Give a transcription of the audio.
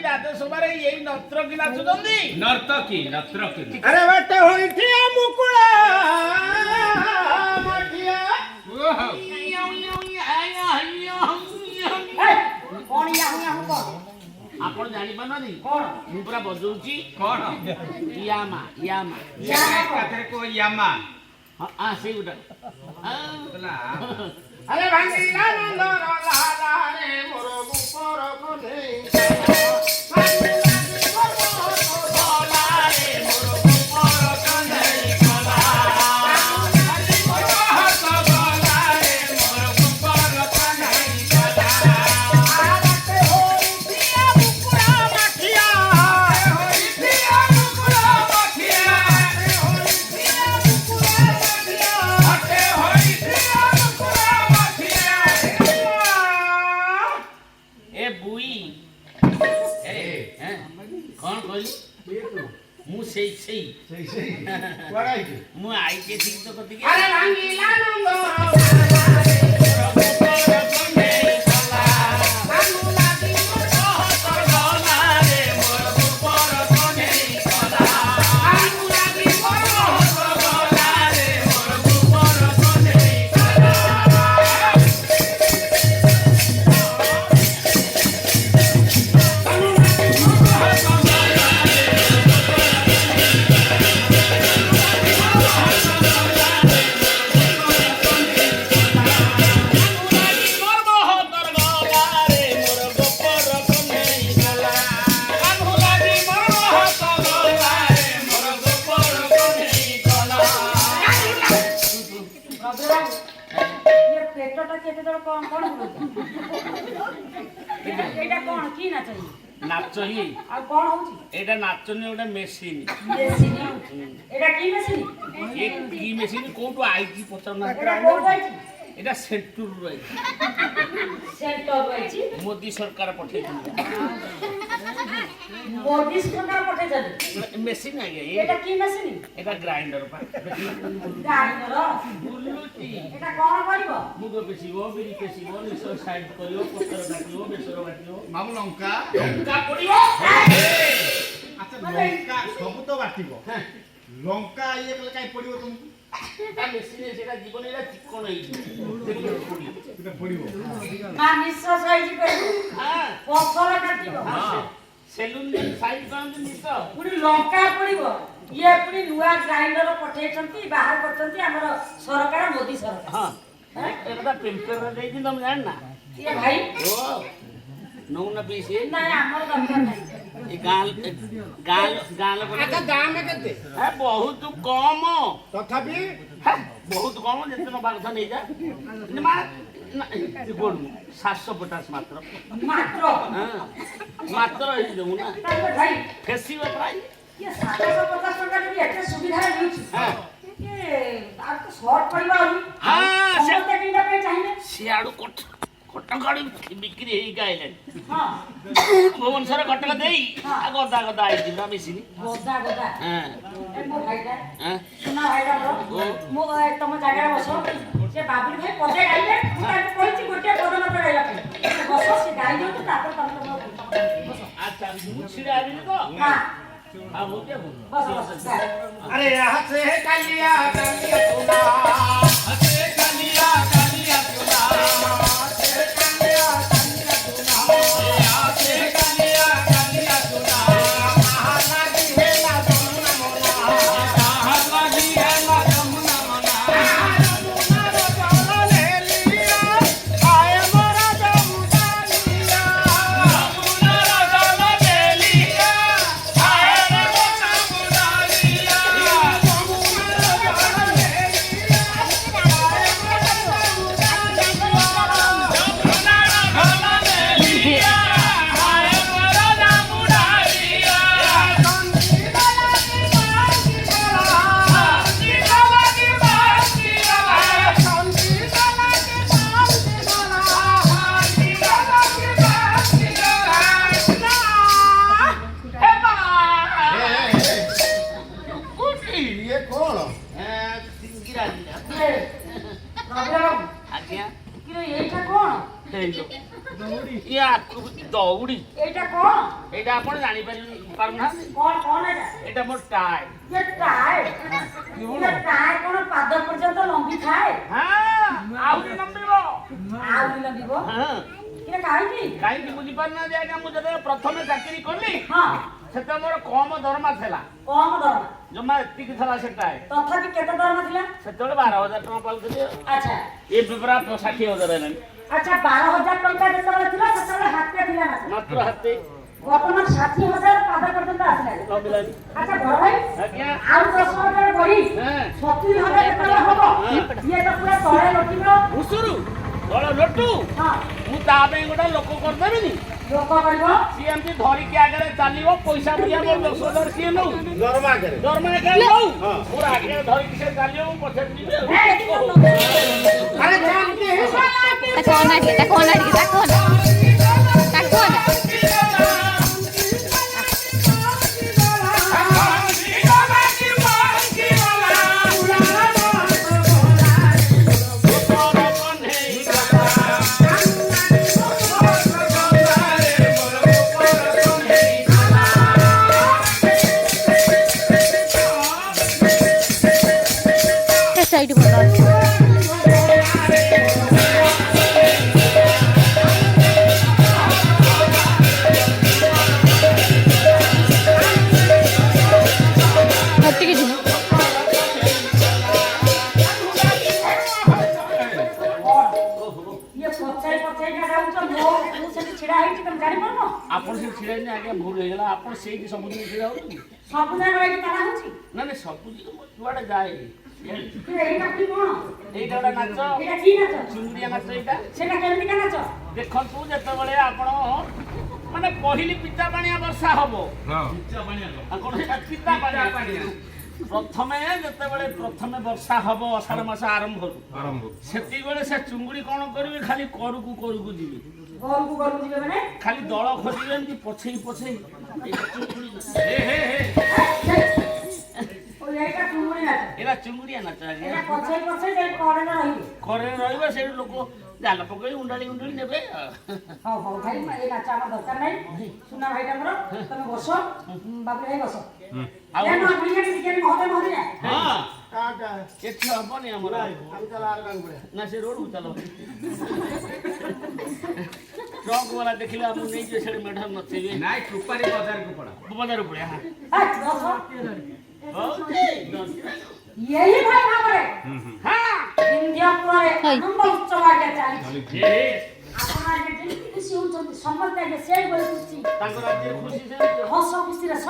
ରାଜସଭାରେ ଏଇ ନର୍ତ୍ତକୀ ନାଚୁଛନ୍ତି। ନର୍ତ୍ତକୀ ଆରେ ବାଟେ ହୋଇଥିଆ ମୁକୁଳା ମାଠିଆ ଆପଣ ଜାଣିପାରୁନାହାନ୍ତି କଣ ମୁଁ ପୁରା ବଜଉଛି କଣ ୟାମା ୟାମା ଏକାଥରେ କହ ୟାମା ସେଇ ଗୋଟା ଆରେ ଭାଙ୍ଗିଲା ନନ୍ଦର ଲାଲାରେ ମୋର ଗୁପର କଲେ ମୁଁ ଆଇଛି ଠିକ ତ କତିକି ଆରେ ଭାଙ୍ଗିଲା नाच ही आ कोन होची एटा नाचनी ओटा मेसिन एटा की मेसिन ए की मेसिन कोटो आईची पचर ना एटा कोटो आईची एटा सेंटर रही मोदी सरकार पठे मोदी सरकार पठे चली मेसिन आ गया एटा की मेसिन एटा ग्राइंडर पा ग्राइंडर बुलुती एटा कोन करिवो मुगो पेसिवो बिरी पेसिवो निसो साइड करिवो पत्तर काटिवो बेसर काटिवो मामू लंका पड़िवो अच्छा लंका सब तो बाटिवो लंका ये कल काई पड़िवो तुमको ता मेसिन सेटा जीवन एटा चिकन है देखो पड़िवो ना निसो साइज करिवो हां पत्तर काटिवो हां सेलून साइज करन निसो पुरी लंका पड़िवो ये पुरी नुआ ग्राइंडर पठेछंती बाहर करछंती हमर सरकार मोदी सरकार हां एटा पेपर रे देई तुम जान ना ये भाई ओ नौ ना पीसे ना हमर दरकार नहीं ए गाल अच्छा दाम केते है बहुत कम तथापि बहुत कम जेतनो बागथा नै जा मा गोड 750 मात्र मात्र हे देऊ ना भाई फेसिबो प्राइस ये 750 टका भी एते सुविधा मिलुछ हां ये आ तो शॉर्ट पड़िबा हां से किना पे चाहिए सियाडू कटकाड़ी बिक्री हेई गाइलन हां भुवनेश्वर कटक देई आ गदा आई जिबा मिसिनी गदा हां ए मो भाईटा हां सुना भाईटा मो तुम जगह बसो से बाबुल भाई पदे गाइले मु ताको कहिछि गोटे बदन पे गाइला बसो से गाइ दो तापर तुम बसो अच्छा मु छिड़ा आबिनी तो हां हां हो के बस अरे यहाँ से कालिया सुना हसे कालिया सुना Yeah. କଣ? ଏଇଟା ଆପଣ ଜାଣିପାରିବେ ପାରୁନାହାନ୍ତି କଣ ଏଟା? ଏଇଟା ମୋର ଟାଏ ଏ ଟାଏ କଣ ପାଦ ପର୍ଯ୍ୟନ୍ତ ଲମ୍ବି ଥାଏ? ହଁ ଆହୁରି ଲମ୍ବିବ ଆହୁରି ଲମ୍ବିବ? ହଁ ଏଟା କାହିଁକି? କାହିଁକି ବୁଝିପାରୁନାହାନ୍ତି ଆଜ୍ଞା ମୁଁ ଯେତେବେଳେ ପ୍ରଥମେ ଚାକିରି କଲି ହଁ ସେତେବେଳେ ମୋର କମ ଦରମା ଥିଲା କମ ଦରମା। ଜମା ଏତିକି ଥିଲା ସେଟା ତଥାପି କେତେ ଦରମା ଥିଲା? ସେତେବେଳେ 12,000 ଟଙ୍କା ପାଉଥିଲି ଆଚ୍ଛା ଏବେ ପୁରା 60,000 ହେଲାଣି ଆଚ୍ଛା 12,000 ଟଙ୍କା ଯେତେବେଳେ ଥିଲା ସେତେବେଳେ ହାତେ ଥିଲା ନା? ମାତ୍ର ହାତେ ବର୍ତ୍ତମାନ 60,000 ପାଦ ପର୍ଯ୍ୟନ୍ତ ଆସିଲାଣି। ଲମ୍ବିଲାଣି ଆଚ୍ଛା ବଡ ଭାଇ ଆଜ୍ଞା ଆଉ 10,000 ବଢି ହଁ 70,000 ଯେତେବେଳେ ହବ ଇଏ ତ ପୁରା ତଳେ ଲଟିବ। ଘୁଷୁରୁ ତଳ ଲୋଟୁ ହଁ ମୁଁ ତା ପାଇଁ ଗୋଟେ ଲୋକ କରିଦେବିନି ଲୋକ କରିବ। ସିଏ ଏମିତି ଧରିକି ଆଗରେ ଚାଲିବ ପଇସା ବୁଝିବା ମୋର 10,000 ସିଏ ନଉ ଦରମା ଆଗରେ ନଉ ମୋର ଆଗରେ ଧରିକି ସେ ଚାଲିବ ମୁଁ ପଛରେ ଯିବି ଆଉ। ଆରେ ତାକୁ ଅନା ଟିକେ ତାକୁ ଅନା ଟିକେ ତାକୁ ଅନା ତାକୁ ଅନା ସାଇଡ୍ ଭଲ ଅଛି। ଟିକେ ଯିବ ଇଏ ପଚାଇ ପଚାଇକା ଯାଉଛ ମୁଁ ସେଠି ଛିଡା ହେଇଛି ତମେ ଜାଣିପାରୁନ? ଆପଣ ସେଠି ଛିଡ଼ା ହେଇନି ଆଜ୍ଞା ଭୁଲ ହେଇଗଲା ଆପଣ ସେଇଠି ସବୁଦିନ ଛିଡ଼ା ହଉଛନ୍ତି ସବୁ ଜାଗ ଏଠି ତାରା ହଉଛି। ନା ନା ସବୁଦିନ ମୁଁ ଯୁଆଡ଼େ ଯାଏ ଏଇଟା ପୁଣି କଣ? ଏଇଟା ଗୋଟେ ନାଚ ଏଇଟା କି ନାଚ? ଚୁଙ୍ଗୁଡିଆ ନାଚ ଏଇଟା ସେଟା କେମିତିକା ନାଚ? ଦେଖନ୍ତୁ ଯେତେବେଳେ ଆପଣ ମାନେ ପହିଲି ପିତା ପାଣିଆ ବର୍ଷା ହବ ଆପଣ ସେଇଟା ପିତା ପାଣିଆ ପ୍ରଥମେ ଯେତେବେଳେ ପ୍ରଥମେ ବର୍ଷା ହବ ଅଷାଢ଼ ମାସ ଆରମ୍ଭରୁ ସେତିକିବେଳେ ସେ ଚୁଙ୍ଗୁଡି କଣ କରିବେ ଖାଲି କରକୁ ଯିବେ ଘରକୁ ଯିବେ ମାନେ ଖାଲି ଦଳ ଖୋଜିବେ ଏମିତି ପଛେଇ ଏଇଟା ଚୁଙ୍ଗୁଡି ଏଇଟା ଚୁଙ୍ଗୁଡି ନାଚ। ଏଇଟା ଚୁଙ୍ଗୁଡିଆ ନାଚ ଆଜ୍ଞା ଏଇଟା ପଛେଇ ଯାଇ କରେଣ୍ଟ ରହିବେ। ଘରେ ରହିବେ ସେଇଠି ଲୋକ ଜାଲ ପକେଇ ଉଣ୍ଡାଳି ନେବେ ହଉ ହଉ ଭାଇ ଏଇ ନାଚ ଆମର ଦରକାର ନାହିଁ। ସୁନା ଭାଇଟା ମୋର ତମେ ବସ ବାବୁ ଭାଇ ବସ। ଆଉ ହଁ ଏଠି ହବନି ଆମର ନା ସେ ରୋଡକୁ ଚାଲ ଟ୍ରକ୍ ବାଲା ଦେଖିଲେ ଆମକୁ ନେଇଯିବେ ସେଠି ମେଢ ନଥିବେ ନାଇଁ କୃପାରୀ ବଜାରକୁ ପଡା ବଜାରକୁ ପଳେଆ यही भाई भाବରେ ଇଣ୍ଡିଆପୁରରେ ଆନନ୍ଦ ଉତ୍ସବ ଆଜ୍ଞା ଚାଲିଛି। ଆପଣ ଆଜ୍ଞା ଯେମିତି ଖୁସି ହଉଛନ୍ତି ସମସ୍ତେ ଆଜ୍ଞା ସେଇ ଭଳି ଖୁସି ତାଙ୍କ ରାଜ୍ୟରେ ଖୁସି ସେମିତି ହସ ଖୁସିରେ